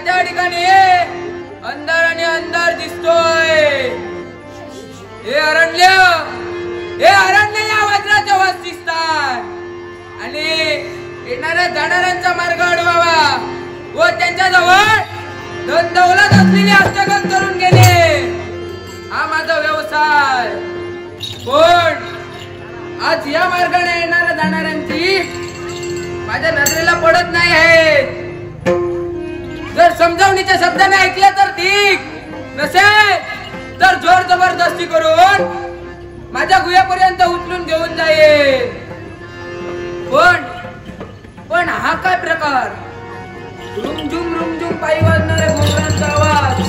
त्या ठिकाणी अंधार आणि अंधार दिसतोय. हे अरण्य या वज्राच्या वस्तीस्थान आणि येणाऱ्या जाणाऱ्यांचा मार्ग अडवावा व त्यांच्याजवळ धन दौलत असलेली हस्तगत करून घेणे हा माझा व्यवसाय. पण आज या मार्गाने येणाऱ्या जाणाऱ्यांची माझ्या नजरेला पडत नाही आहे. जर समजावणीच्या शब्दाने ऐकलं तर ठीक, नसेल तर जोर जबरदस्ती करून माझ्या गुहेपर्यंत उचलून घेऊन जाईल. पण हा काय प्रकार? रुमझुम पायी वाजणाऱ्या घोंगरांचा आवाज.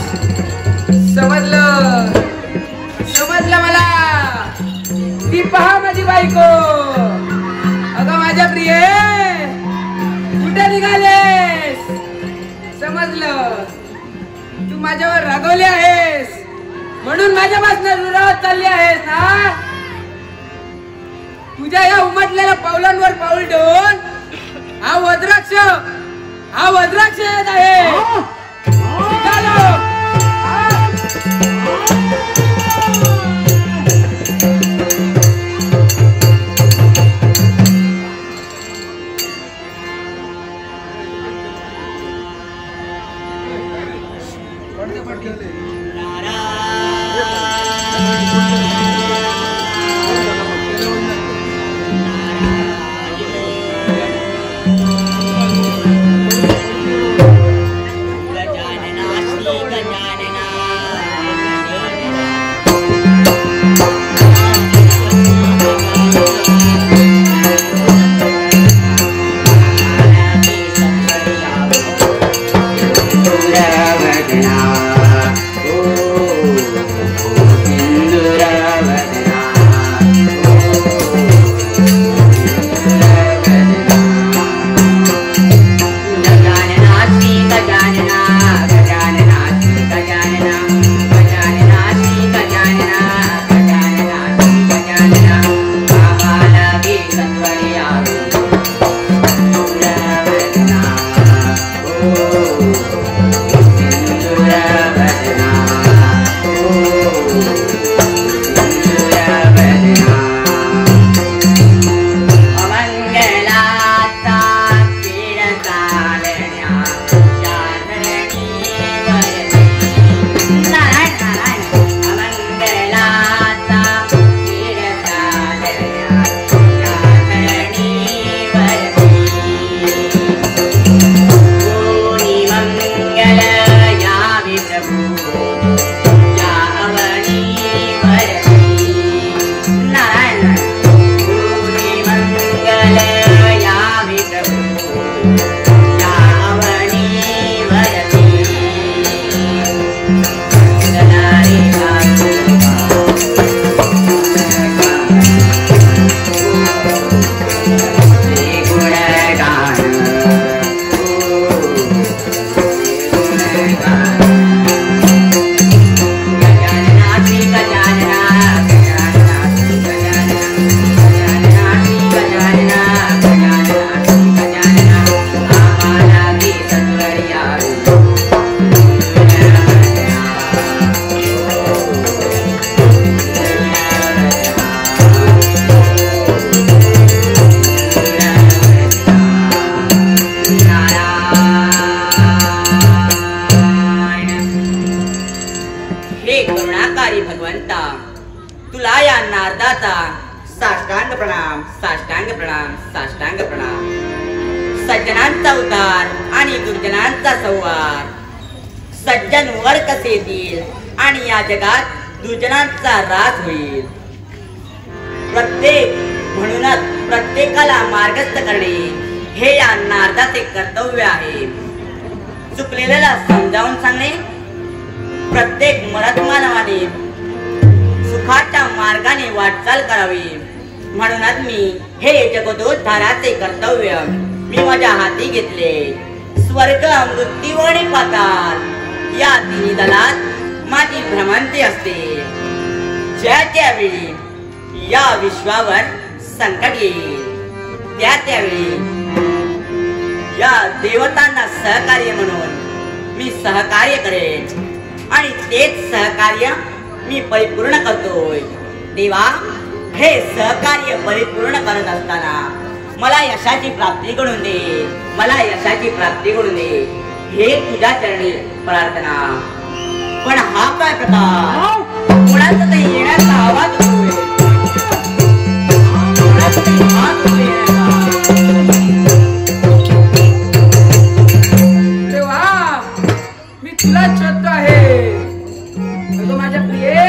समजलं मला. ती पहा माझी बायको. अगं माझ्या प्रिये, कुठे निघालेस? समजलं, तू माझ्यावर रागवली आहेस म्हणून माझ्यापासून दुरावत चालली आहेस ना? तुझ्या या उमटलेल्या पावलांवर पाऊल ठेवून हा वज्राक्ष येत आहे. सज्जनांचा उद्धार आणि दुर्जनांचा संहार. सज्जन वर कसे येतील आणि या जगात दुर्जनांचा राज होईल. म्हणूनच प्रत्येकाला मार्गस्थ करणे हे या नारदाचे कर्तव्य आहे. चुकलेल्याला समजावून सांगणे. प्रत्येक मरत मानवाने सुखाच्या मार्गाने वाटचाल करावी. म्हणूनच मी हे जगदोद्धाराचे कर्तव्य मी माझ्या हाती घेतले. स्वर्ग, मृत्यू आणि पाताळ या तिन्ही दलात माझी भ्रमंती असते. ज्या त्यावेळी या विश्वावर संकट येईल त्या त्यावेळी या देवतांना सहकार्य म्हणून मी सहकार्य करेन आणि तेच सहकार्य मी परिपूर्ण करतोय. देवा, हे सहकार्य परिपूर्ण करत असताना मला यशाची प्राप्ती घडून दे, मला यशाची प्राप्ती घडून दे, हे तुझ्या चरणी प्रार्थना. पण हा काय प्रकार? कोणाचा तरी येण्याचा आवाज होतोय, कोणाचा तरी हात होतोय येण्याचा. देवा, मी तुला शोधतो आहे. अगं माझ्या प्रिये,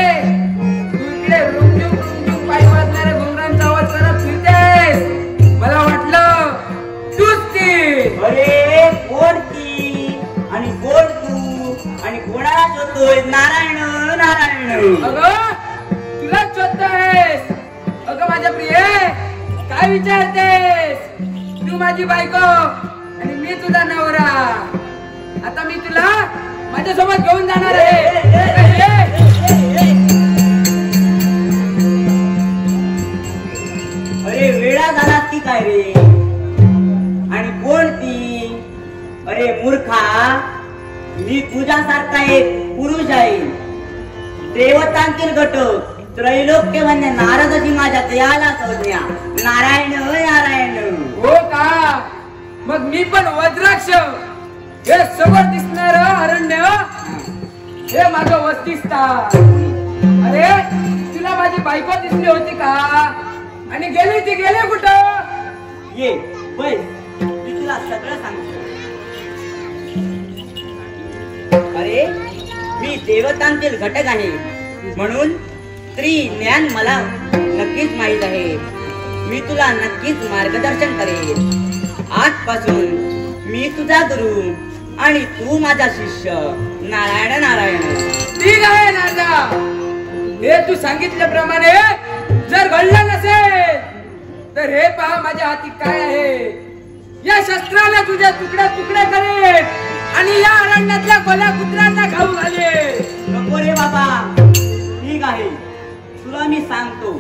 तू इकडे रुमझुम रुमझुम पायी वाजणाऱ्या घुंगरांचा आवाज करत फिरतेस. मला वाटलं तूच ती. अरे कोण ती आणि कोण तू आणि कोणाला शोधतोय? नारायण नारायण. अगं तुलाच शोधतोयस. अगं माझ्या प्रिये, काय विचारतेस? तू माझी बायको आणि मी तुझा नवरा. आता मी तुला माझ्यासोबत घेऊन जाणार आहे. अरे वेळा झाला ती काय रे? आणि कोण ती? अरे मूर्खा, मी तुझ्यासारखा एक पुरुष आहे. देवतांतील घटक त्रैलोक्य म्हणजे नारदाची माझ्या देहाला संज्ञा. नारायण नारायण. हो का? मग मी पण वज्राक्ष, हे समोर दिसणार अरण्य, हे माझं वस्तीस्थान. अरे तुला माझी बायको दिसली होती का? आणि गेली ती गेली कुठं? ये बस, मी तुला सगळं सांगतो. अरे मी देवतांतील घटक आहे, म्हणून ज्ञान मला नक्कीच माहित आहे. मी तुला नक्कीच मार्गदर्शन करेन. आजपासून मी तुझा गुरु आणि तू माझा शिष्य. नारायण नारायण. ठीक आहे नारदा, हे तू सांगितल्याप्रमाणे जर घडलं नसेल तर हे पहा माझ्या हाती काय आहे. या शस्त्राला तुझ्या तुकडे तुकडे करेन आणि या अरण्यातल्या कोल्या कुत्र्यांना खाऊ घाले. नको रे बाबा, ठीक आहे, तुला मी सांगतो.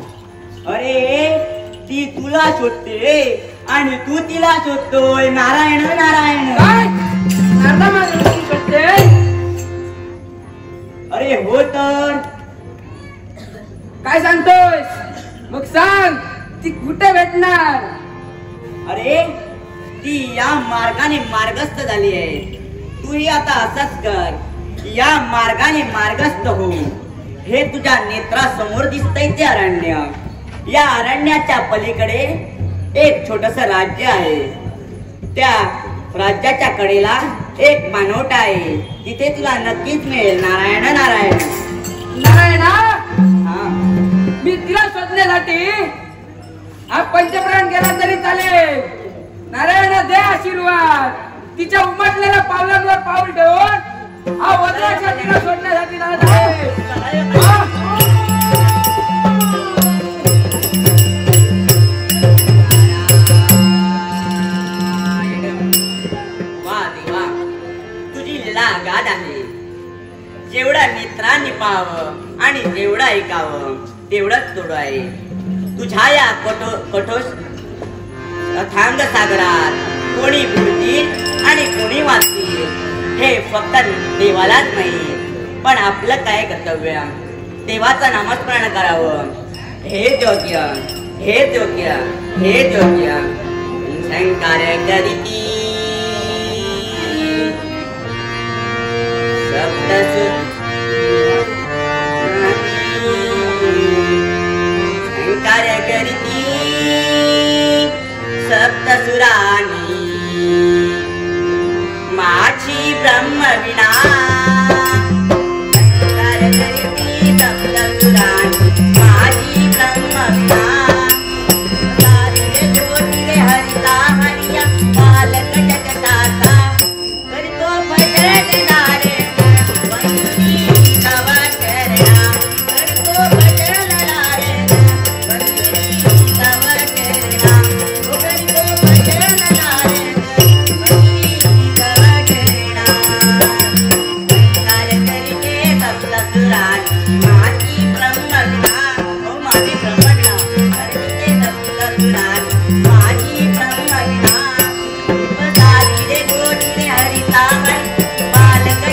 अरे ती तुला शोधते आणि तू तिला शोधतोय. नारायण नारायण. काय नारदा माझी गोष्टी करते? अरे हो तर काय सांगतोस? मग सांग, ती कुठे भेटणार? अरे ती या मार्गाने मार्गस्थ झाली आहे. तूही आता असंच कर, या मार्गाने मार्गस्थ हो. हे तुझ्या नेत्रासमोर दिसतंय ते अरण्य. या अरण्याच्या पलीकडे एक छोटस राज्य आहे. त्या राज्याच्या कडेला एक मानवटा आहे. तिथे तुला नक्कीच मिळेल. नारायण नारायण. नारायणा, हा, मी तिला शोधण्यासाठी हा पंचप्राण गेला तरी चालेल. नारायण दे आशीर्वाद. तिच्या उमटलेल्या पावलांवर पाऊल ठेवून हा वज्राक्ष तिला शोधण्यासाठी जात आहे. वा देवा, तुझी लीला अगाध आहे. जेवढं नेत्रांनी पाहावं आणि जेवढं ऐकावं तेवढंच थोडं आहे. तुझ्या या कठोर अथांग सागरात कोणी बुडतील आणि कोणी वाचतील हे फक्त देवालाच नाही. पण आपलं काय कर्तव्य? देवाचं नामस्मरण करावं. हे योग्य, हे योग्य, हे योग्य. शंकर करीती शंकर करीती सप्तसुरानी माझी ब्रह्मविना. शंकर करीती सप्तसुरानी माझी ब्रह्मविना. सारे ज्योतिरे हरिता हरिया बालक जगताता करतो भजन नारायण वंदनी तव चरणा. करतो भजन नारायण वंदनी तव चरणा. करतो भजन नारायण वंदनी तव चरणा. शंकर करीते सप्तसुरानी माझी ब्रह्मविना. हो माझी ब्रह्मविना. करीते सप्तसुरानी माझी ब्रह्मविना. सारी रे गोडी रे हरिता हरी बालक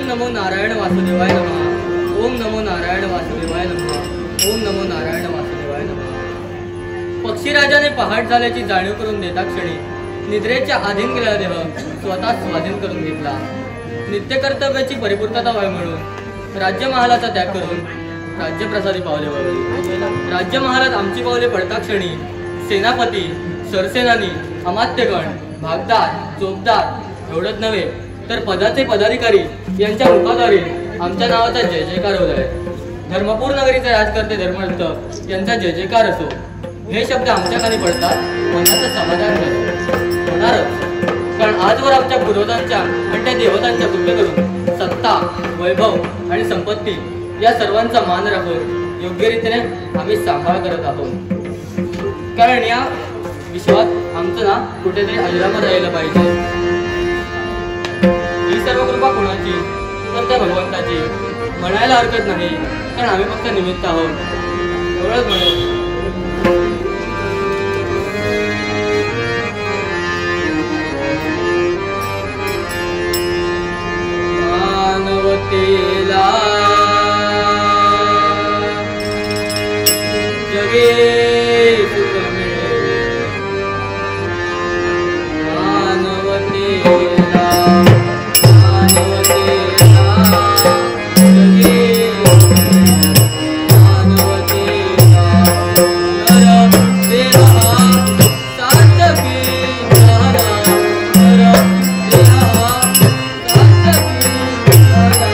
नमो नारायण वासुदेवाय नमः. ओम नमो नारायण वासुदेवाय नमः. ओम नमो नारायण वासुदेवाय नमः. पक्षीराजाने पहाट झाल्याची जाणीव करून देता क्षणी निद्रेच्या अधीन केलेला देह स्वतः स्वाधीन करून घेतला. नित्य कर्तव्याची परिपूर्तता व्हावी म्हणून राज्य महालाचा त्याग करून राज्यप्रसादी पावले वळवली. राज्य महालात आमची पावले पडता क्षणी सेनापती, सरसेनानी, अमात्यगण, भागदार, चोपदार एवढंच नव्हे तर पदाचे पदाधिकारी यांच्या मुखाद्वारे आमच्या नावाचा जय जयकार होत आहे. धर्मपूर नगरीचे राजकर्ते धर्मदत्त यांचा जय जयकार असो हे शब्द आमच्या खाली पडतात मनाचं समाधान झालं होणारच. कारण आजवर आमच्या पूर्वजांच्या आणि त्या देवतांच्या कृपे करून सत्ता, वैभव आणि संपत्ती या सर्वांचा मान राखून योग्य रीतीने आम्ही सांभाळ करत आहोत. कारण या विश्वात आमचं ना कुठेतरी अजरामर राहिलं पाहिजे. ही सर्व कृपा कोणाची तर त्या भगवंताची म्हणायला हरकत नाही. कारण आम्ही फक्त निमित्त आहोत एवढंच म्हणून मानवतेला जगे सुख मिळे. मानवतेला जगे मानवतेला नर देहा सार्थकी झाला. नर देहा सार्थकी झाला.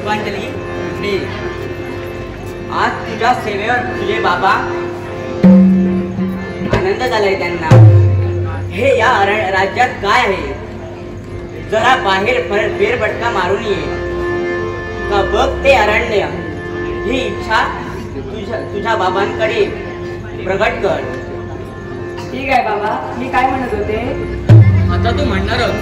पुष्पांजली घे. आज तुझ्या सेवेवर तुझे बाबा आनंद झालाय त्यांना. हे या राज्यात काय आहे जरा बाहेर फेरफटका मारून ये. का बघ ते अरण्य. ही इच्छा तुझ्या बाबांकडे प्रगट कर. ठीक आहे बाबा, मी काय म्हणत होते. आता तू म्हणणारच.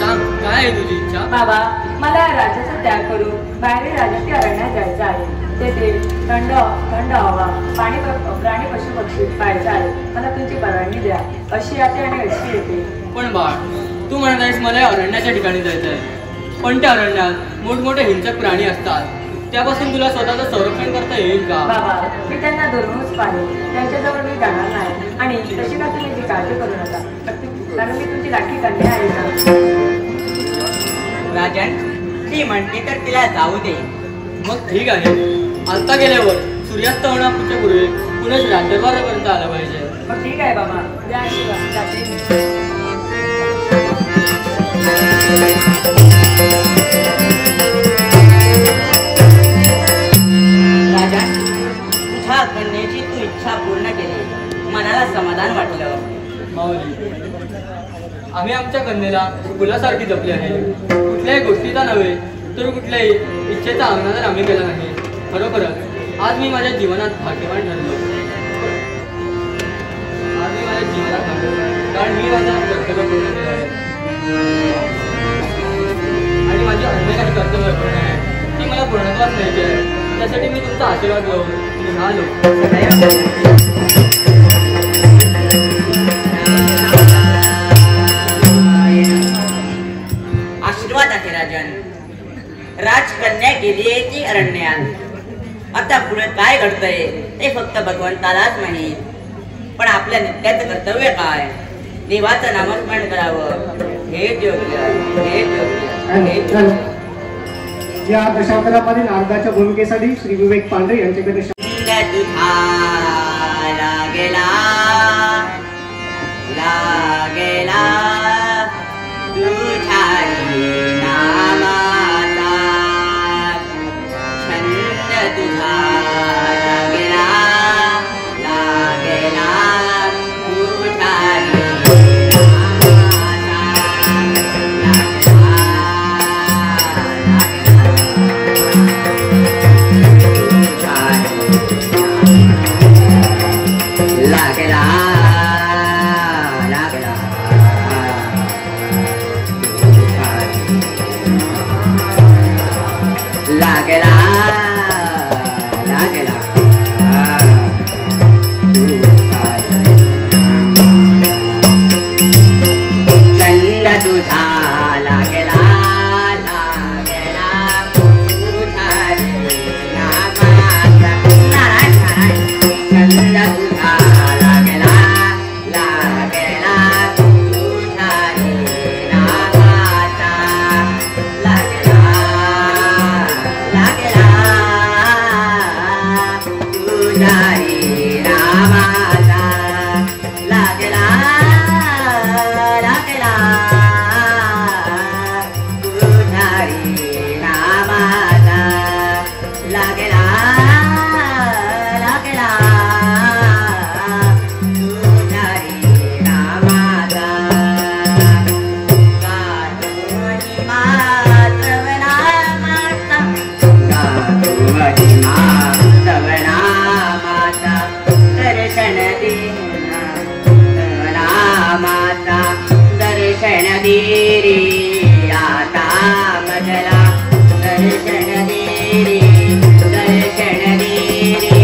सांग काय आहे तुझी इच्छा. बाबा, मला या राज्याचा त्याग करून बाहेरील राज्यातील अरण्यात जायचं आहे. तेथे थंड हवा, प्राणी पशु पक्षी पाहायचे आहे. मला तुमची परवानगी द्या. अशी येते आणि अशी येते. पण बाळ, तू म्हणत आहेस मला या अरण्याच्या ठिकाणी जायचं आहे. पण त्या अरण्यात मोठमोठे हिंसक प्राणी असतात. त्यापासून तुला स्वतःचं संरक्षण करता येईल का. बाबा, मी त्यांना दुरूनच पाहिजे. त्यांच्याजवळ मी जाणार नाही. आणि तशी का तुम्ही याची काळजी करू नका, कारण मी तुमची राखी कन्या आहे ना. राजन, ती म्हणते तर तिला जाऊ दे. मग ठीक आहे. आता गेल्यावर सूर्यास्त होण्यापूर्वी पूर्वी पुन्हा राजदरबारापर्यंत आलं पाहिजे. मग ठीक आहे बाबा, द्या आशीर्वाद. जाते मी. राजन, तुझ्या कन्येची तू इच्छा पूर्ण केली. मनाला समाधान वाटलं. माऊली, आम्ही आमच्या कन्येला फुलासारखी जपली आहे. कुठल्याही गोष्टीचा नव्हे तर कुठल्याही इच्छेचा अंगनादर आम्ही केला नाही. खरोखरच आज मी माझ्या जीवनात भाग्यवान ठरलो. कारण मी माझं कर्तव्य पूर्ण केलं आहे. आणि माझी अन्य काही कर्तव्य पूर्ण आहे ती मला पूर्णत्वास न्यायची आहे. त्यासाठी मी तुमचा आशीर्वाद घेऊन निघालो. आशीर्वाद आहे राजन. राजकन्या गेली आहे ती अरण्यात. आता पुढे काय घडतंय ते फक्त भगवंतालाच माहीत. पण आपल्या नित्याचं कर्तव्य काय. देवाचं नामस्मरण करावं हेच योग्य. हेच योग्य. हेच योग्य. या दशावतारामधील नारदाच्या भूमिकेसाठी श्री विवेक पांढरे यांच्याकडे लागेला लागेला तुझ्या नामाचा छंद तुझा लागेला लागेला तुझ्या लागेला लागेला लागेला लागेला चंद तुझा लागेला लागेला तुझा नामाचा नारायण नारायण चंद तुझा लागेला लागेला तुझा नामाचा लागेला लागेला तुझा नामाचा लागेला लागेला तुझा नामाचा लागेला लागेला तुझा नामाचा गातुमती मातवना माता गातुमती मातवना माता दर्शन देना माता दर्शन दे रे आता मजला दर्शन दे रे दर्शन दे रे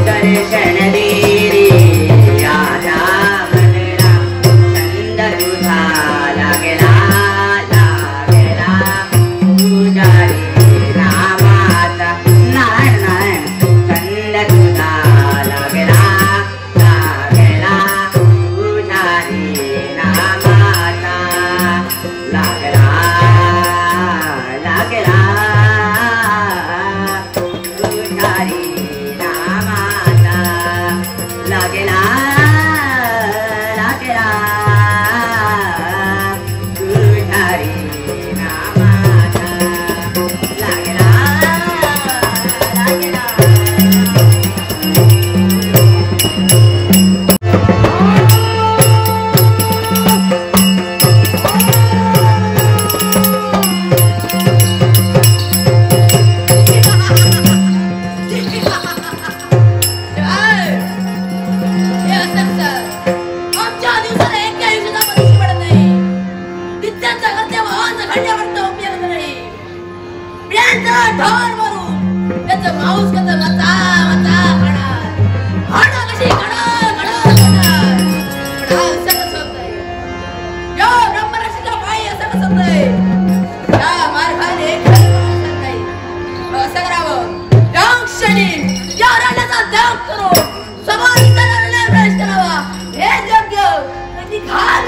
दर्शन दे रे आता मजला चंद तुझा लागेला लागेला तुझा नामाचा नारायण नारायण चंद तुझा लागेला लागेला तुझा नामाचा लागेला लागेला ढार मारून त्याचं मांस कसं वचा वचा खाणार, हाडं कशी खाणार खाणार खाणार. पण असं कसं होतंय? या ब्रह्मरक्षीचा पायी असं कसं होतंय? या मार्गाने असं करावं. त्या क्षणी या राजाचा त्याग करून समांतराने प्रवेश करावा. हे योग्य कधी घाल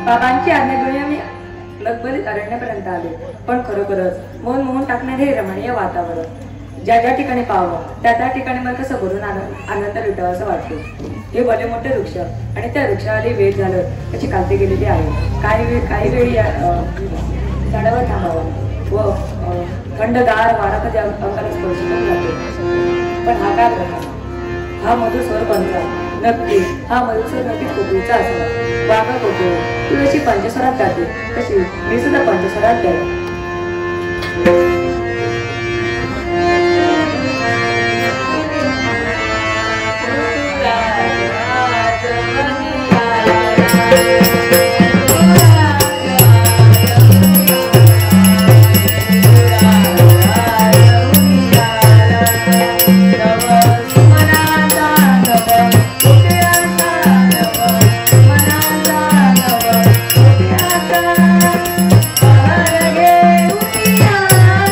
बाबांची आज्ञा घेऊन आम्ही लगबगीत अरण्यापर्यंत आले. पण खरोखरच मन मोहन टाकणारे हे रमणीय वातावरण ज्या ज्या ठिकाणी पाहावं त्या त्या ठिकाणी मला कसं भरून आनंद लुटावा असं वाटतो. हे भले मोठे वृक्ष आणि त्या वृक्षाला वेळ झालं त्याची कालते गेलेली आहे. काही वेळी झाडावर थांबावं व थंडगार वारा कधी अंगाला स्पर्श करून जातो. पण हा काय प्रकार? हा मधुर स्वर कोणता? नक्की हा मधुर स्वर नक्कीच कोकिळीचा असावा. वाघा कोकिळ तू जशी पंचस्वरात जाते तशी मी सुद्धा पंचस्वरात जाईल. Yeah.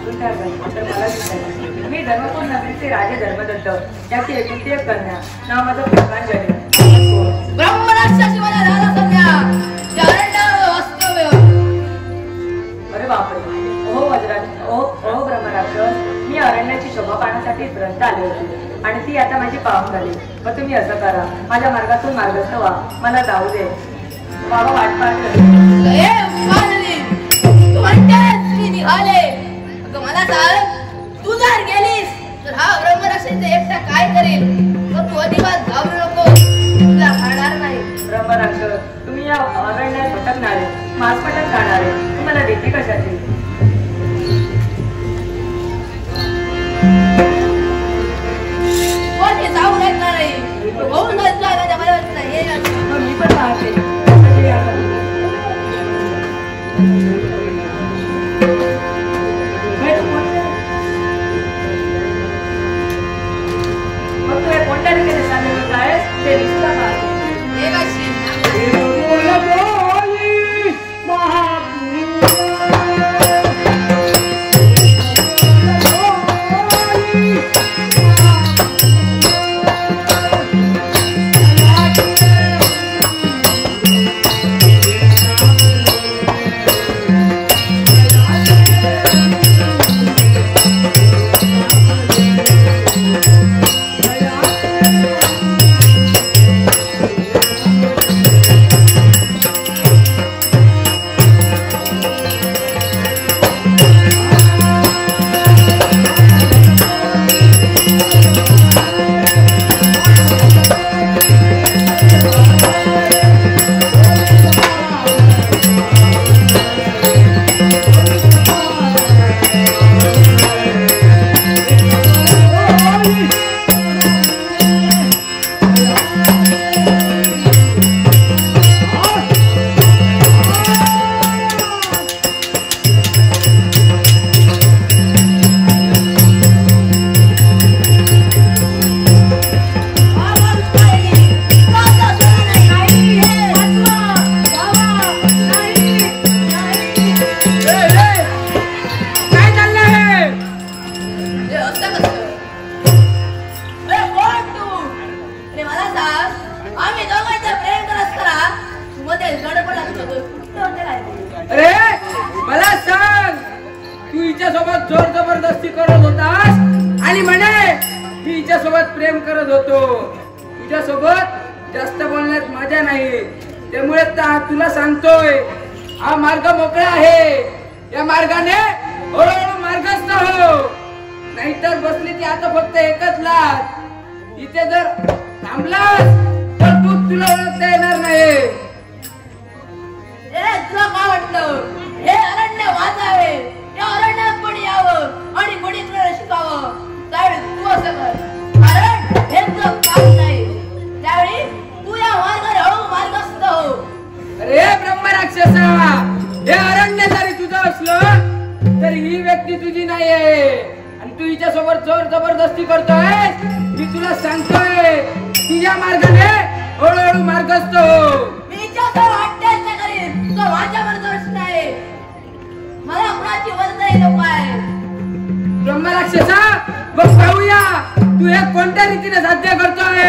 कुठून तयार झाली तर मला दिसायला. मी धर्मपूर नगरीचे राजे धर्मदत्त याची एकुलती एक कन्या. नाव माझं पुष्पांजली. ब्रह्मराक्षसी मला राजा कन्या या अरण्यावर वास्तव्य. अरे बापरे. ओ वज्राज ओ ब्रह्मराक्षस, मी अरण्याची शोभा पाहण्यासाठी इथपर्यंत आले होते आणि ती आता माझी पाहून झाली. मग तुम्ही असं करा, माझ्या मार्गातून मार्गस्थ व्हा, मला जाऊ दे. बाबा वाट पाहत तू म्हणतेस मी निघाले. मला सांग, तू जर गेलीस तर हा ब्रह्मराक्षस एकटा काय करेल? तर तू अजिबात घाबरू नको, तुला खाणार नाही. ब्रह्मराक्षस, तुम्ही या अरण्यात भटकणारे, मासपटक खाणारे, तुम्हाला भीती कशाची? कोणी जाऊ नाही नाही होऊन माझ्या मला मी पण पाहते. मग तू कोणत्या ठिकाणी सांगितलं काय ते दिसला पाहते. अरे मला सांग, तू हिच्या सोबत जोर जबरदस्ती करत होतास आणि म्हणे मी हिच्या सोबत प्रेम करत होतो. तुझ्या सोबत जास्त बोलण्यात मजा नाही, त्यामुळे तुला सांगतोय हा मार्ग मोकळा आहे. या मार्गाने हळूहळू मार्गस्थ हो, नाहीतर बसली ती आता फक्त एकच लाच. इथे जर थांबलास तर तुला ओळखता येणार नाही. तुला काय वाटलं हे अरण्य वाचावे, या अरण्यात कोणी यावं आणि कोणी तुला शिकावं? त्यावेळी तू असं कर, कारण हे तुझं काम नाही. त्यावेळी तू या मार्गाने हळू मार्गस्थ हो. अरे ब्रह्मराक्षसा, हे अरण्य जरी तुझं असलं तरी ही व्यक्ती तुझी नाही आहे आणि तू हिच्या सोबत जोर जबरदस्ती करतोय. मी तुला सांगतोय तुझ्या मार्गाने हळूहळू मार्गस्थ हो. मी ज्याचं वाटतेच ते करीन, तो माझ्यावर दोष नाही. मला कुणाची वरदाई नको आहे. ब्रह्मराक्षसा, मग पाहूया तू हे कोणत्या रीतीने साध्य करतोय.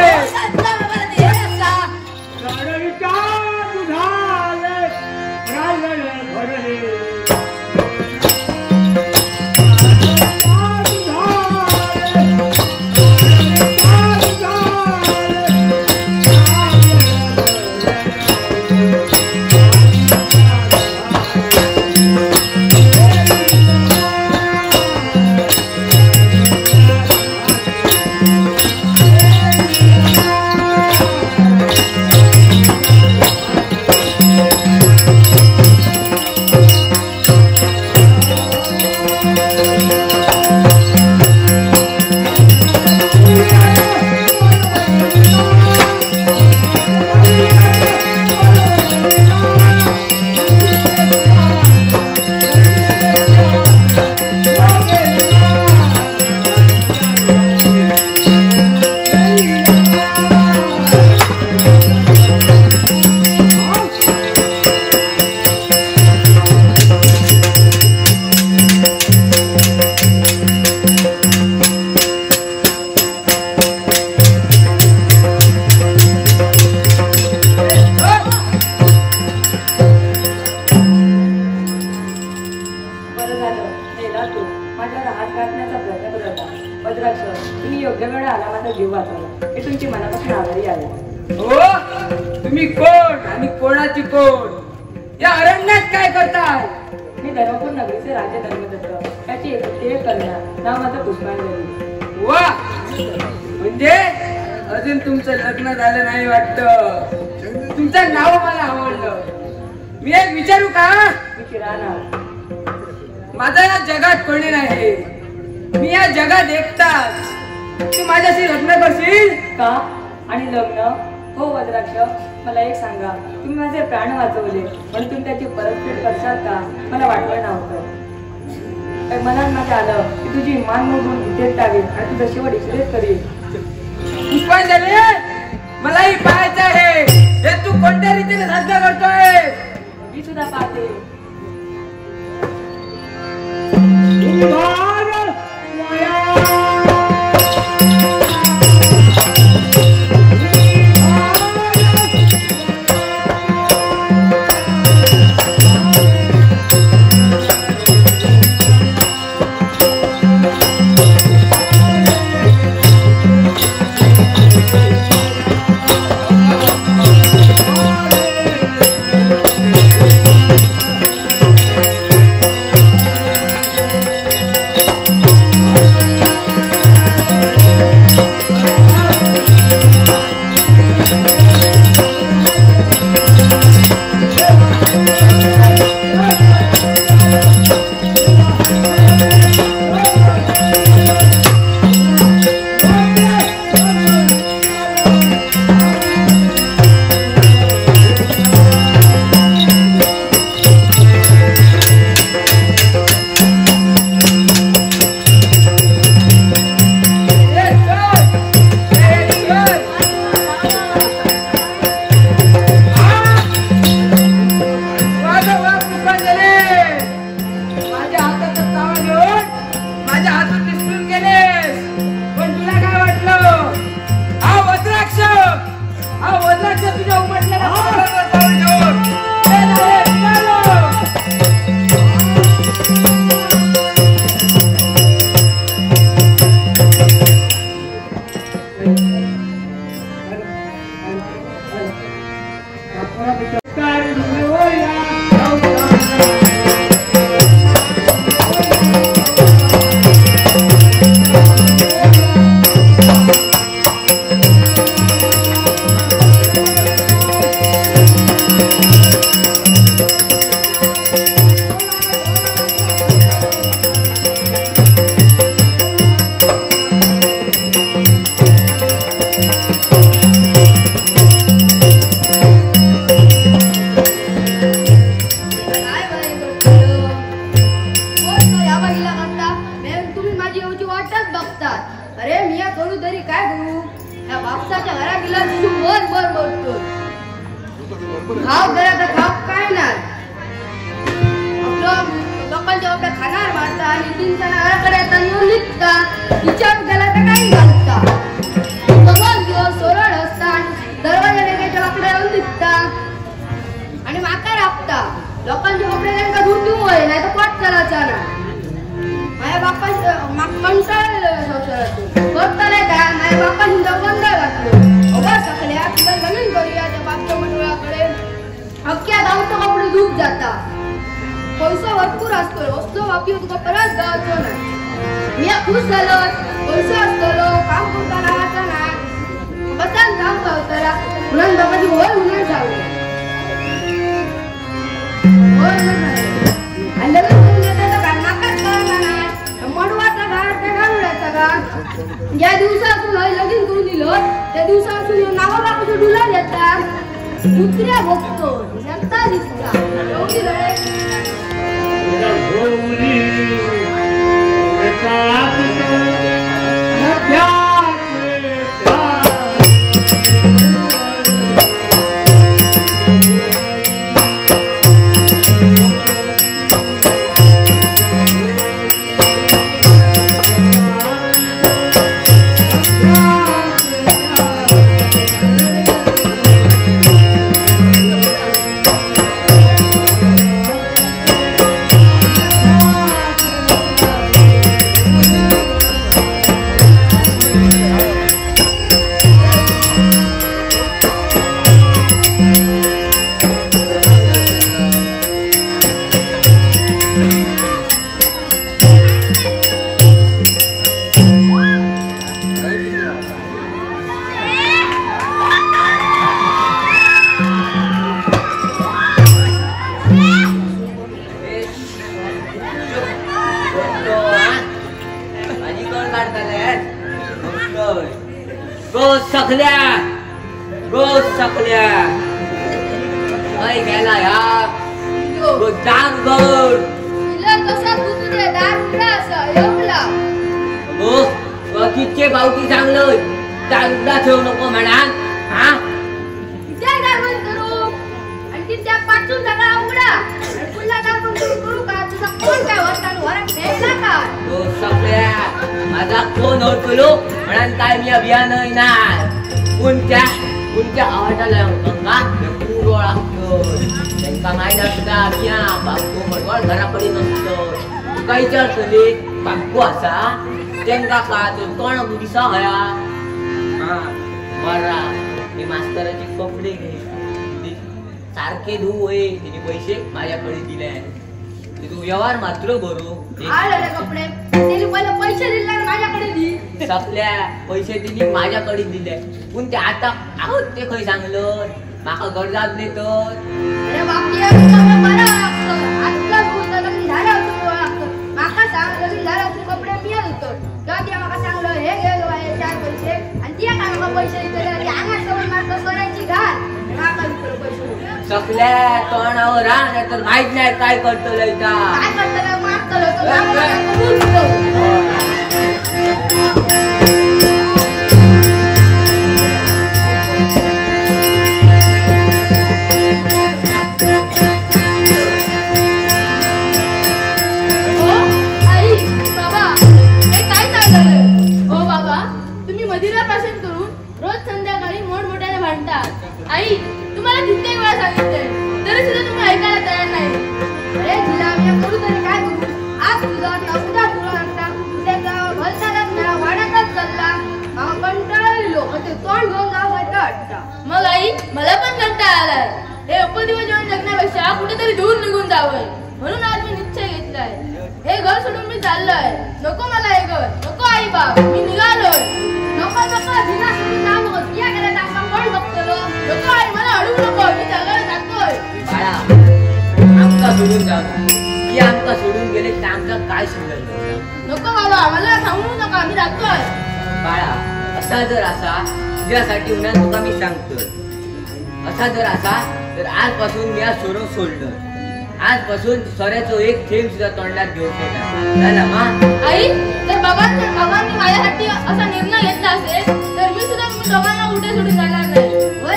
बरं झालं नेला तू माझ्यावर हात घालण्याचा प्रयत्न करत होता. भद्राक्ष, तुम्ही योग्य वेळा आला माझा जीव वाचवला. हे तुमची मनापासून आभारी आहे. हो, तुम्ही कोण आणि कोणाची कोण? या अरण्यात काय करताय? मी धर्मपूर नगरीचे राजे धर्मदत्त, त्याची एक कन्या, नाव माझं पुष्पांजली. वा, म्हणजे अजून तुमचं लग्न झालं नाही वाटतं. तुमचं नाव मला आवडलं. मी एक विचारू का? मी राहणार. माझा या जगात कोणी नाही. मी या जगात एकटाच. तू माझ्याशी लग्न करशील का? आणि लग्न? हो भद्राक्ष, मला एक सांगा, तुम्ही माझे प्राण वाचवले पण तुम्ही त्याची परतफेड करशाल का? मला वाटलं नव्हतं. मनात माझ्या आलं की तुझी मान मोडून इथेच टावेल आणि तुझं शेवट इकडेच करील. पुष्पांजली, मलाही पाहायचं आहे हे तू कोणत्या रीतीने साध्य करतोय. मी सुद्धा पाहते. ज्या दिवसातून लगीन करून दिलं त्या दिवसापासून नावा बापाचं डुला देतात. दुसऱ्या बघतो जनता दिसता एवढी गो सकल्या काय गेला या गो दारगड तिला कसा तुझे दार उघडा असा एवढा हो किती भावकी चांगलं दारुडा ठेवू नको म्हणा हा त्या दार बंद करू आणि त्या पाठून सगळा उघडा आणि पुन्हा दार बंद करू का तुझा कोण काय वरतान वरात ठेवला का गो सकल्या माझा फोन होतो म्हणून काय मी अभियान नाही कोणत्या आवाजाला का पूर ओळखतो त्यांना माहीत असता की हा बापू म्हणवाळ घराकडे नसतो काहीच्या अडचणी बापू असा त्यांना का तो कोण दिसा हया हा बरा मी मास्तराचे कपडे घे सारखे धुवे तिने पैसे माझ्याकडे दिले तू व्यवहार मात्र करू आले कपडे त्याने पहिले पैसे दिले आणि माझ्याकडे दी सगळ्या पैसे दिली माझ्याकडे दिले पण ते आता आहोत ते खय चांगलं माका गरजात देतो अरे बापरे कपडे बरा आजला बोलतो लग्न झाला होतो माका सांग लग्न झाला होतो कपडे मी होतो तेव्हा ती माका सांगलं हे घे बाई 4 पैसे आणि ती का माका पैसे दिले आणि अंगात सवय माका सोन्याची घाल माका दिले पैसे सगळ्या तोंडावर राह नाही तर माहित नाही काय करतो लयता काय करतो माफ करतो आई तुम्हाला किती वेळा सांगितले तरी सुद्धा तुम्ही ऐकायला तयार नाही अरे जिला आम्ही करू तरी काय करू आज तुझा उद्या तुला लागता उद्या भलतालाच ना वाड्यातच चालला मामा कंटाळलो ते तोंड घेऊन जाऊ वाटतं मग आई मला पण कंटाळा आलाय हे उपदिवस जेवण जगण्यापेक्षा कुठेतरी दूर निघून जावं म्हणून आज मी निश्चय घेतलाय हे घर सोडून मी चाललोय नको मला हे घर नको आई बाप मी निघालोय नको जिना सोडून जाऊ नको या गेल्या कोण बघतो नको आई मला अडवू नको मी सगळं जातोय बाळा आमका सोडून जाऊ की आमका सोडून गेले तर आमचा काय शिल्लक नको बाबा मला सांगू नका मी जातोय बाळा असा जर असा तुझ्यासाठी उन्हात तुका मी सांगतो असा जर असा तर आजपासून मी आज सोडून सोडलं आजपासून सोऱ्याचं एक थेंब सुद्धा तोंडात घेऊन झाला मा आई तर बाबांनी माझ्यासाठी असा निर्णय घेतला असेल तर मी सुद्धा दोघांना उलटे सोडून जाणार नाही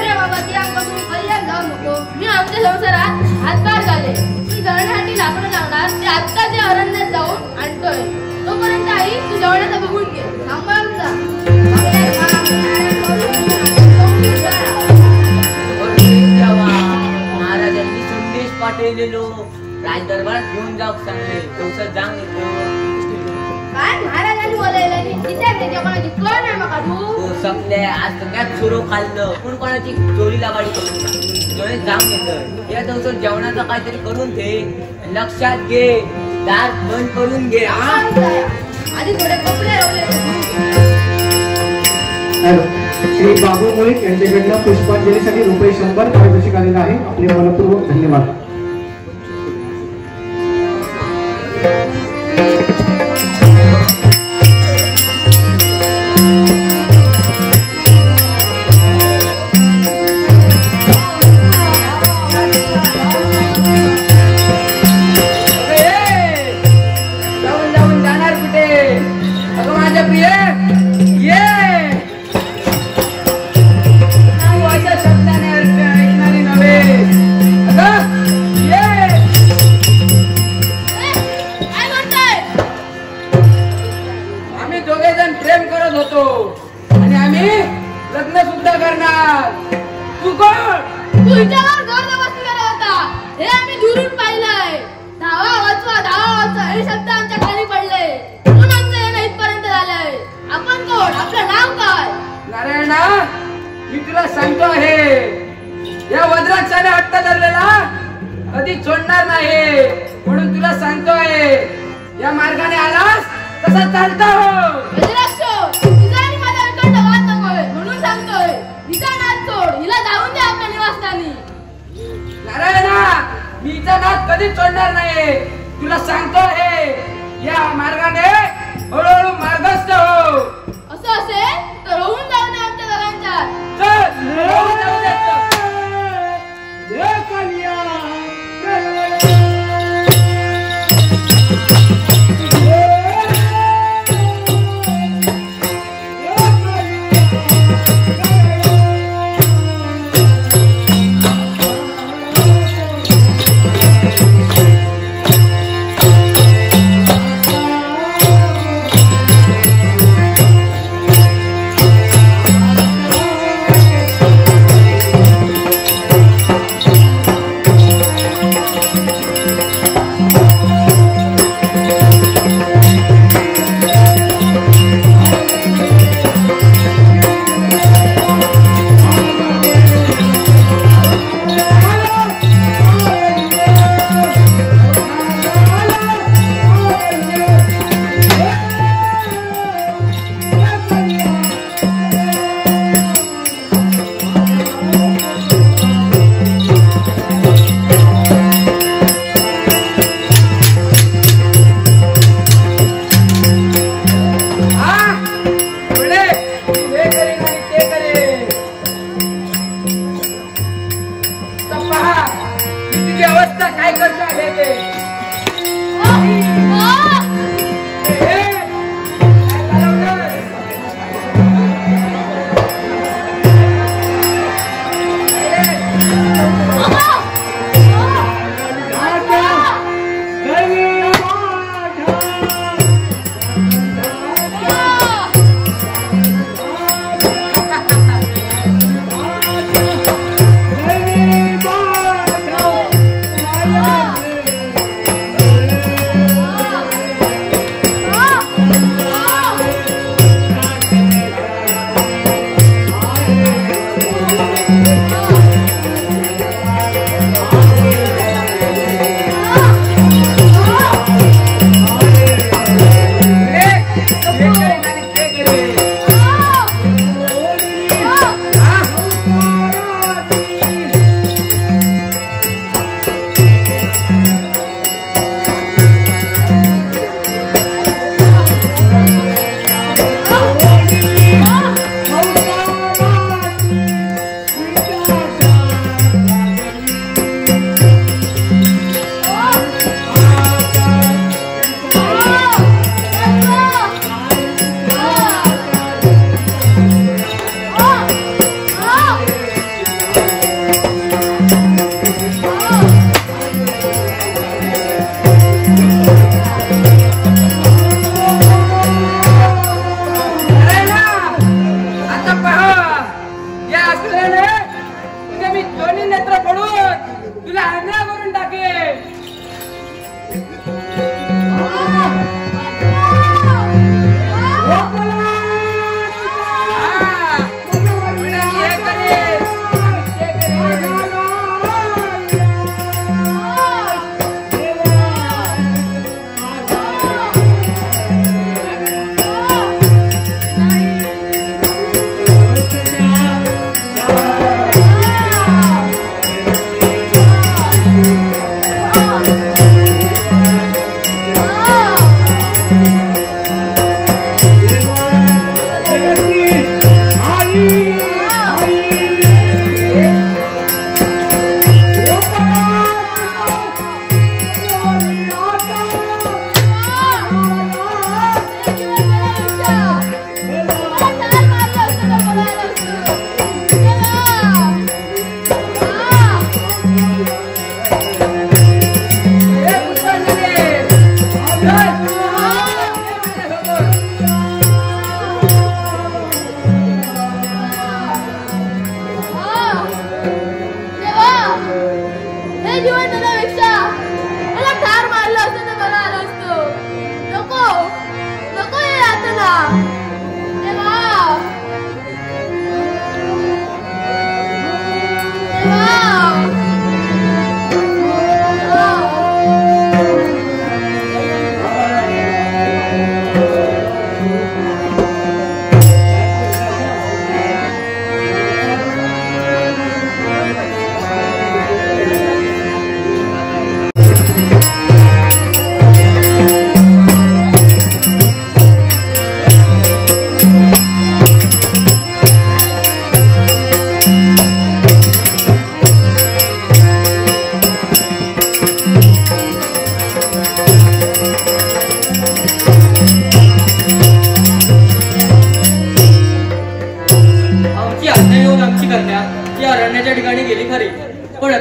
रे बाबा ती आमपासून कल्याण जाऊ नको मी आमच्या संसारात हातभार घाले मी जळण्यासाठी लाकडं लावणार ते आत्ता ते अरण्यात जाऊन आणतोय तोपर्यंत आई तू जेवणाचं बघून घे सांभाळून जा महाराजांनी संदेश पाठवलेलो राज दरबारात घेऊन जाऊ सांगले संसद जाऊन येतो काय महाराजांनी बोलायला कोणाची कळ नाही मका तू संपले आज सगळ्यात चोरो खाल्लं पण कोणाची चोरीला गाडी करून जाऊन येतं या दिवसात जेवणाचं काहीतरी करून घे लक्षात घे दार बंद करून घे आधी थोडे कपडे श्री बाबू मोहित यांच्याकडनं पुष्पांजलीसाठी ₹100 पारितोषिक आलेलं आहे आपले मनपूर्वक धन्यवाद.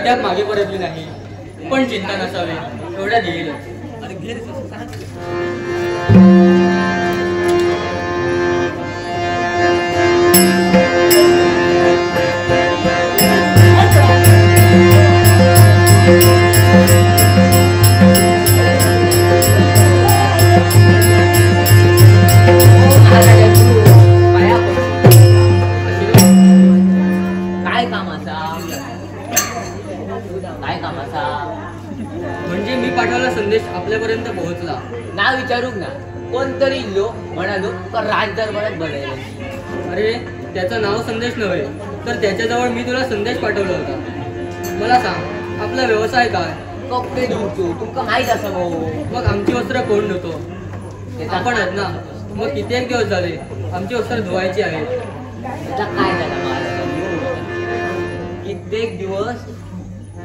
अद्याप मागे परतली नाही, पण चिंता नसावी, एवढ्या येईलच. म्हणजे मी पाठवला संदेश आपल्यापर्यंत पोहोचला. ना विचारूक ना, कोणतरी इल्लो म्हणालो का राज दरबारात बनायला. अरे त्याचं नाव संदेश नव्हे, तर त्याच्याजवळ मी तुला संदेश पाठवला होता. मला सांग, आपला व्यवसाय काय? कपडे धुतो, तुमका माहित असं भाऊ. मग आमची वस्त्र कोण धुतो? आपण आहेत ना. मग कित्येक दिवस झाले आमची वस्त्र धुवायची आहेत. त्याचा काय झालं मला? कित्येक दिवस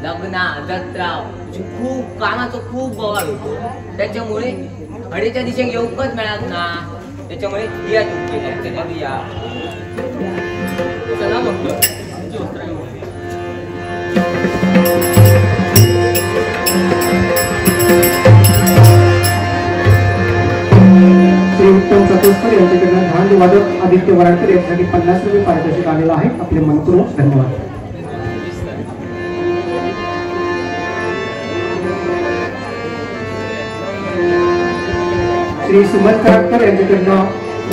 लग्ना जत्रा खूप कामाचं खूप बवाल होतो, त्याच्यामुळे हळीच्या दिशेने येऊकच मिळत ना. त्याच्यामुळे बिया तुटलेल्या बिया. चला मग आमची वस्त्र घेऊन. श्री उत्तम चतुष्कर यांच्याकडनं धांड वादक आदित्य वराडकर यांच्यासाठी 50 रुपये पारितोषिक आलेलं आहे. आपले मनपूर्वक धन्यवाद. श्री सुमन कराडकर यांच्याकडनं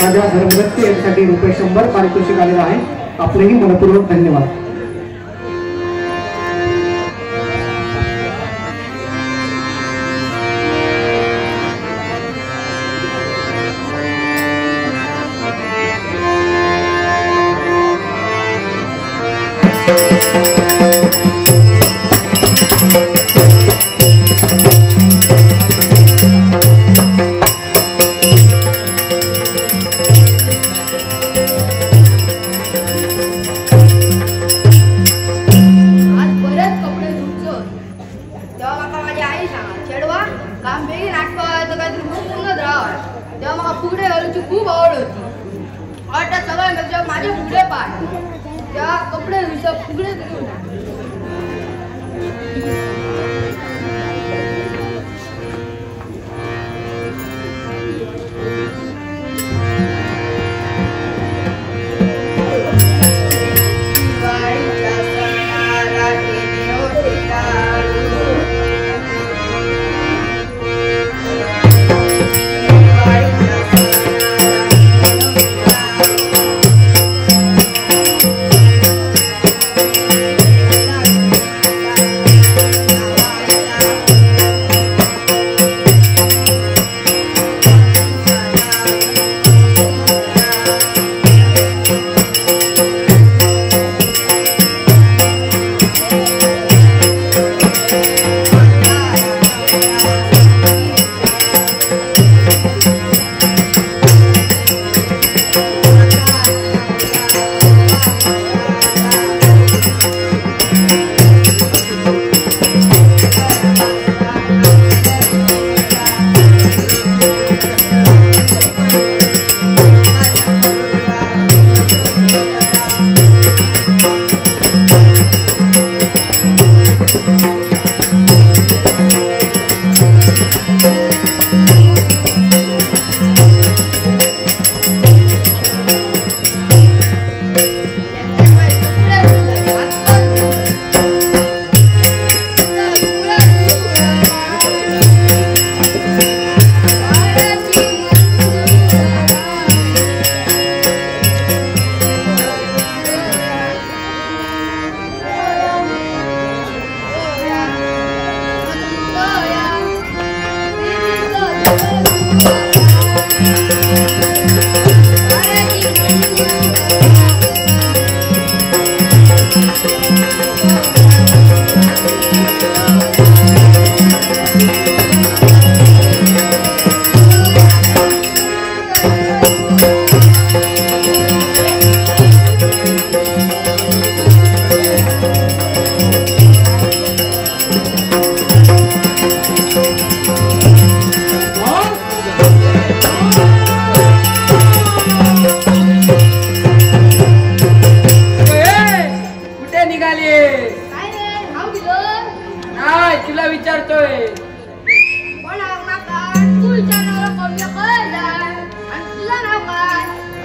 राजा धर्मदत्त यांच्यासाठी ₹100 पारितोषिक आलेलं आहे. आपलेही मनपूर्वक धन्यवाद.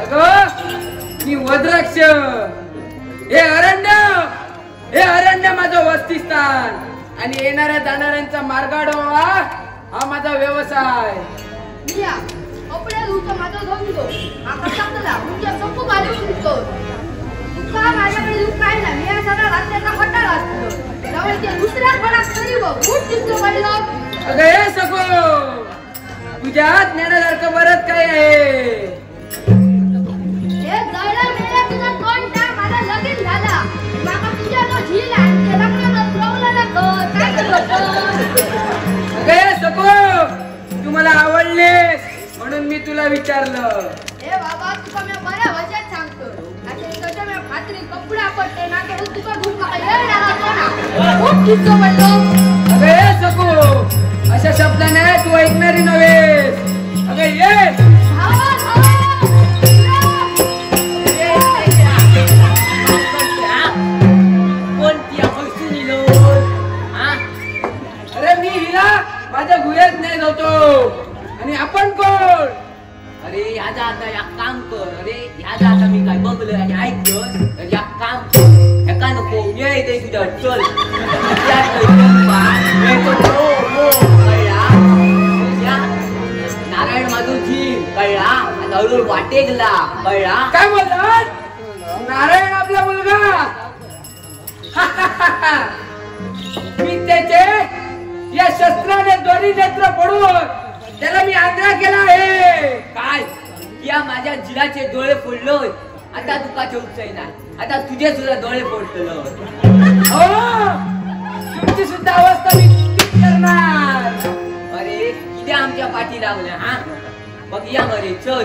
अगं मी वज्राक्ष, हे अरण्य माझं वस्तीस्थान आणि येणाऱ्या जाणाऱ्यांचा मार्गाडो हा माझा व्यवसाय. अगं हे सगो तुझ्या ज्ञानासारखं बरंच काय आहे. तू मला आवडलेस म्हणून मी तुला विचारलं. बाबा तुका मी बऱ्या वचन सांगतो. खात्री कपडा पडते ना तर तुका धुका अशा शब्दाने तू ऐकणारी नव्हेस. अगं ये माझ्या गुहेत नाही जातो. आणि आपण कोण? अरे ह्याचा आता या काम कर. अरे ह्याचा आता मी काय बघलं आणि ऐकलं तर या काम कर. एका नको ये इथे तुझ्या चल नारायण माधवजी कळला. हळूहळू वाटे गेला कळला. काय बोलतात? नारायण आपला मुलगा. मी त्याचे या शस्त्राने दोन्ही नेत्र पडून त्याला मी आग्रह केला आहे. काय या माझ्या जिराचे डोळे फोडलोय. आता दुखाचे उपचार नाही. आता तुझे सुद्धा डोळे फोडतलो. तुमची सुद्धा अवस्था मी करणार. अरे किती आमच्या पाठी लागल्या हा. मग या मरे चल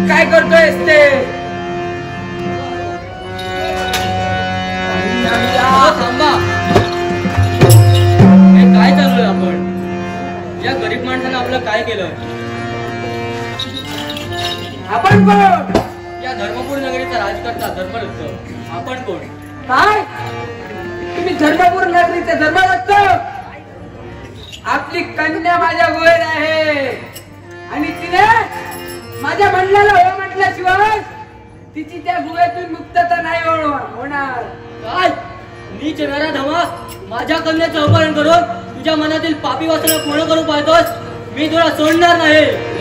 काय करतोयस ते? थांबा. हे काय चाललोय आपण? या गरीब माणसानं आपलं काय केलं? आपण कोण? या धर्मपूर नगरीचा राजकर्ता धर्मदत्त. आपण कोण? काय तुम्ही धर्मपूर नगरीचे धर्मदत्त? आपली कन्या माझ्या गुहेत आहे आणि तिने माझ्या म्हणण्याला हो म्हटल्याशिवाय तिची त्या गुहेतून मुक्तता नाही होणार. काय नीच नराधमा, माझ्या कन्याचं अपहरण करून तुझ्या मनातील पापी वासना पूर्ण करू पाहतोस? मी तुला सोडणार नाही.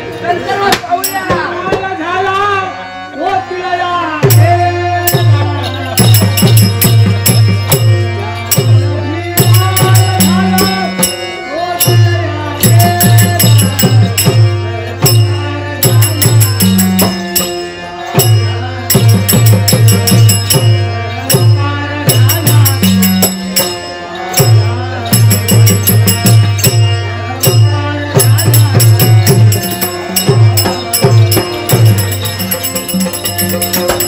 Thank you.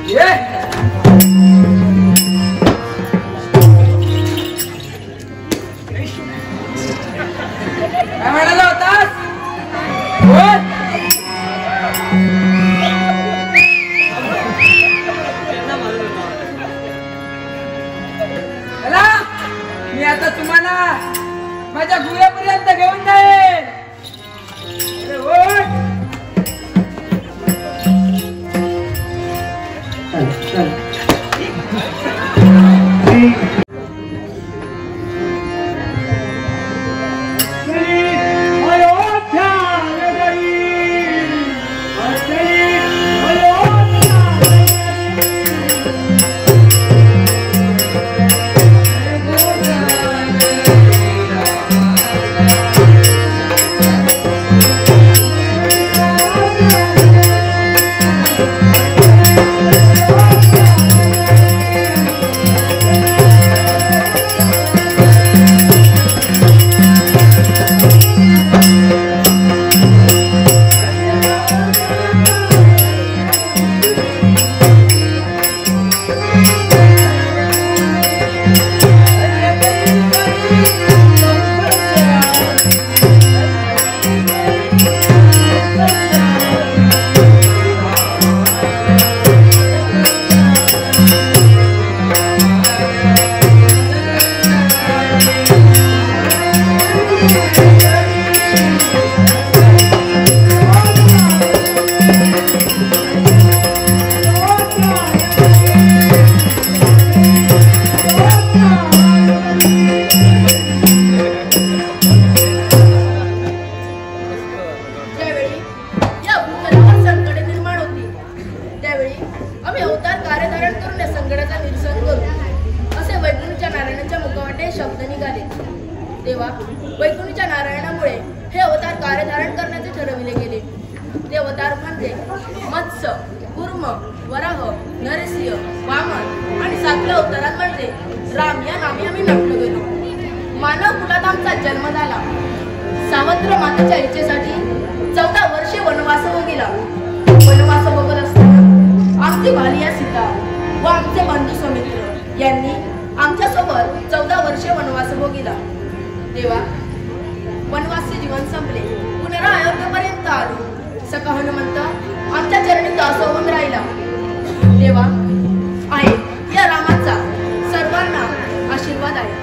ये काय म्हणाला होतास? बोल. चला, मी आता तुम्हाला माझ्या गुहेपर्यंत घेऊन जाईन. अरे ओढ. तेव्हा वैकुंठच्या नारायणामुळे हे अवतार कार्यधारण करण्याचे ठरविले गेले. ते अवतार म्हणजे मत्स्य, कूर्म, वराह, नरसिंह, वामन आणि 7व्या अवतारांमध्ये राम या नामी आम्ही नटलो गेलो. मानव कुलात आमचा जन्म झाला. सावत्र मातेच्या इच्छेसाठी 14 वर्षे वनवास भोगिला. वनवास भोगत असताना आमची भालिया सीता व आमचे बंधू सौमित्र यांनी आमच्या सोबत 14 वर्षे वनवास भोगिला. तेव्हा वनवासी जीवन संपले. पुनरा अयोध्येपर्यंत आलो. सखा हनुमंत आमच्या चरणी दास होऊन राहिला. तेव्हा आहे या रामाचा सर्वांना आशीर्वाद आहे.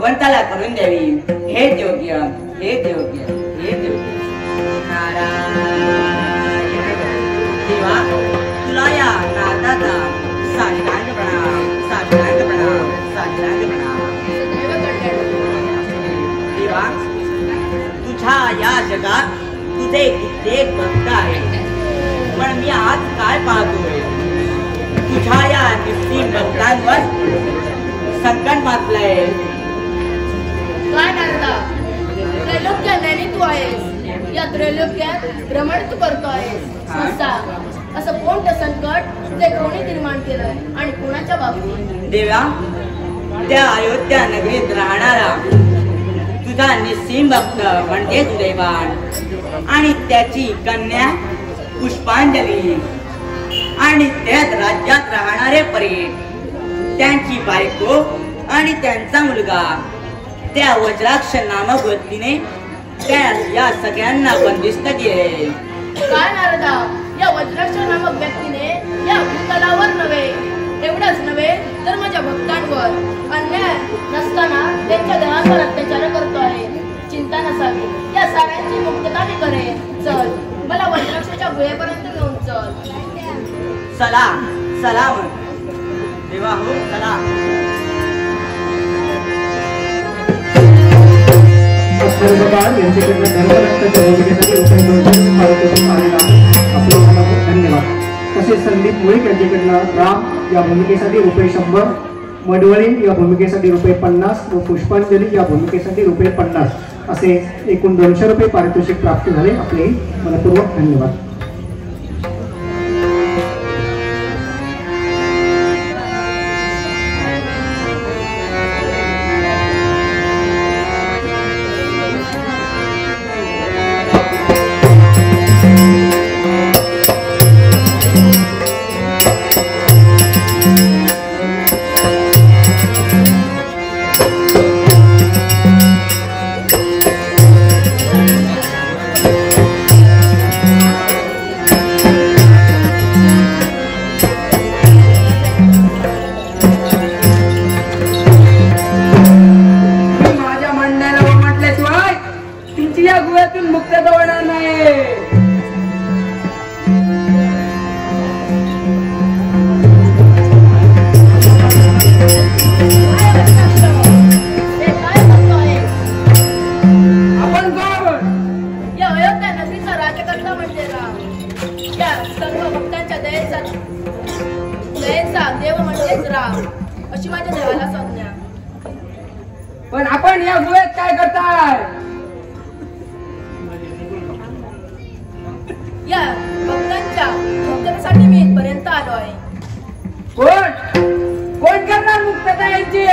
भगवंताला करून द्यावी. हेच योग्य, हेच योग्य, हेच योग्य. नारायण देवा, तुला या नादाचा साष्टांग प्रणाम, साष्टांग प्रणाम, साष्टांग प्रणाम. देवा, तुझ्या या जगात तुझे कित्येक भक्त आहेत, पण मी आज काय पाहतोय, तुझ्या या निस्सीम भक्तांवर संकट मातलंय. काय नारदा, त्रैलोक्याने तू आहेस, या त्रैलोक्यात भ्रमण तू करतो आहेस. असं कोणतं संकट जे कोणी निर्माण केलं आणि कोणाच्या बाबतीत? देवा, त्या अयोध्या नगरीत राहणारा तुझा निस्सीम भक्त म्हणजे सुदैवान आणि त्याची कन्या पुष्पांजली आणि त्याच राज्यात राहणारे परीट, त्यांची बायको आणि त्यांचा मुलगा त्या वज्राक्ष नामक व्यक्तीने त्या या सगळ्यांना बंदिस्त केले. काय नारदा, या वज्राक्ष नामक व्यक्तीने या भूतलावर नव्हे, एवढंच नव्हे तर माझ्या भक्तांवर अन्याय नसताना त्यांच्या देहावर अत्याचार करतो आहे. चिंता नसावी, या साऱ्यांची मुक्तता मी करेन. चल, मला वज्राक्षाच्या गुहेपर्यंत घेऊन चल. चला, चला मग देवा, हो चला. यांच्याकडनं धर्मरक्षाच्या भूमिकेसाठी आपले धन्यवाद. तसेच संदीप मुळीक यांच्याकडनं राम या भूमिकेसाठी ₹100, मडवळी या भूमिकेसाठी ₹50 व पुष्पांजली या भूमिकेसाठी ₹50 असे एकूण ₹200 पारितोषिक प्राप्त झाले. आपले मनपूर्वक धन्यवाद. पण आपण या गुहेत काय करताय? या भक्तांच्या मुक्ततेसाठी मी इथपर्यंत आलो आहे. कोण करणार मुक्तता यांची?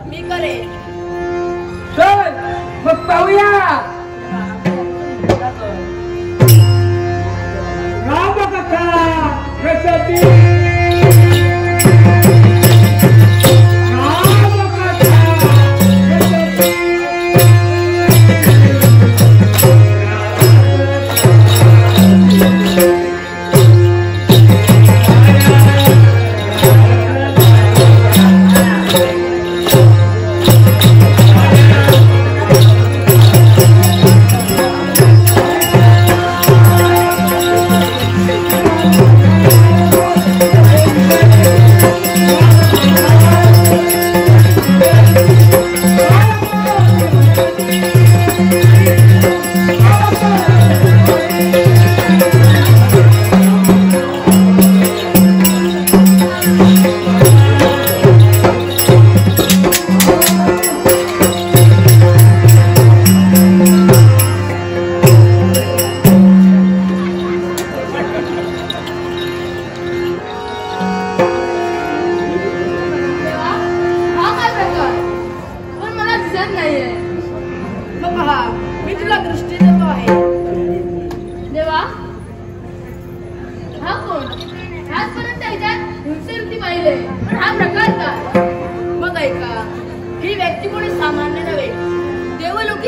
मी करेन. चल मग पाहूया. रामकथा रचती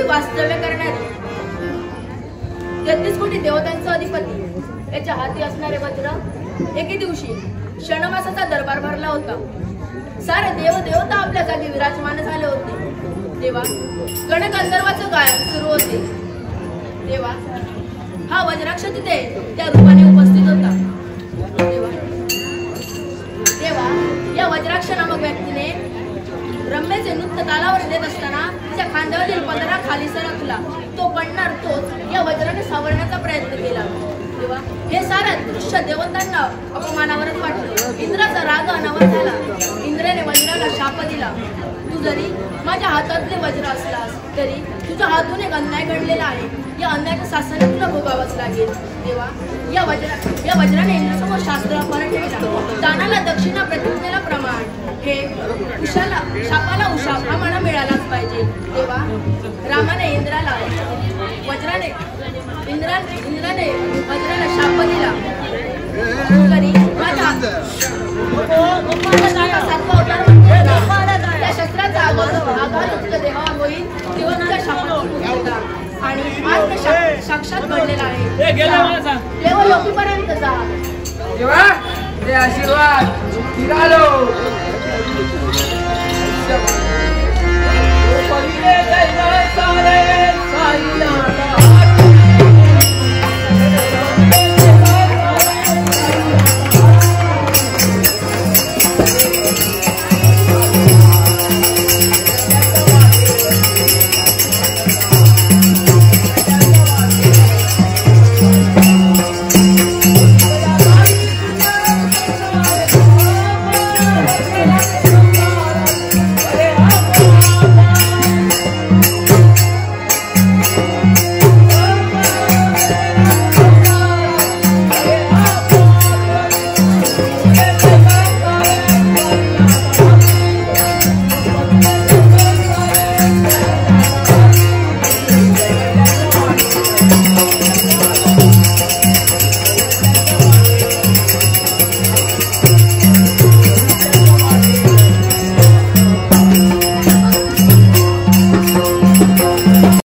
वास्तव्य करणारे 33 कोटी देवतांचा अधिपती याच्या हाती असणारे वज्र एके दिवशी क्षणमासाचा दरबार भरला होता. सारे देव देवता आपल्या जागी विराजमान झाले होते. तेव्हा गणगंधर्वाचं गायन सुरू होते. तेव्हा हा वज्राक्ष तिथे त्या रूपाने उपस्थित होता. तेव्हा या वज्राक्ष नामक व्यक्तीने रम्याचे नृत्य तालावर देत असताना तिच्या खांद्यावरील पदरा खाली सरकला. तो पडणार तोच या वज्राने सावरण्याचा प्रयत्न केला. तेव्हा हे सारं दृश्य देवतांना अपमानावरच वाटलं. इंद्राचा राग अनावर झाला. इंद्राने वज्राला शाप दिला, तू जरी माझ्या हातातले वज्र असलास तरी तुझ्या हातून एक अन्याय घडलेला आहे. या अन्यायाचं शासन तुला भोगावंच लागेल. तेव्हा या वज्राने इंद्रासमोर शास्त्र अपहरण ठेवला. दानाला दक्षिणा प्रतिज्ञेला प्रमाण. हे शापाला उशाप हा म्हणा मिळालाच पाहिजे. तेव्हा रामाने इंद्राला वज्राने शाप दिला, तरी माझ्या त्या शस्त्राचा आघात देहावर होईल तेव्हा तुझ्या शापाला आणि आज साक्षात घडलेला आहे. देव लोकीपर्यंत जा. तेव्हा ते आशीर्वाद निघालो.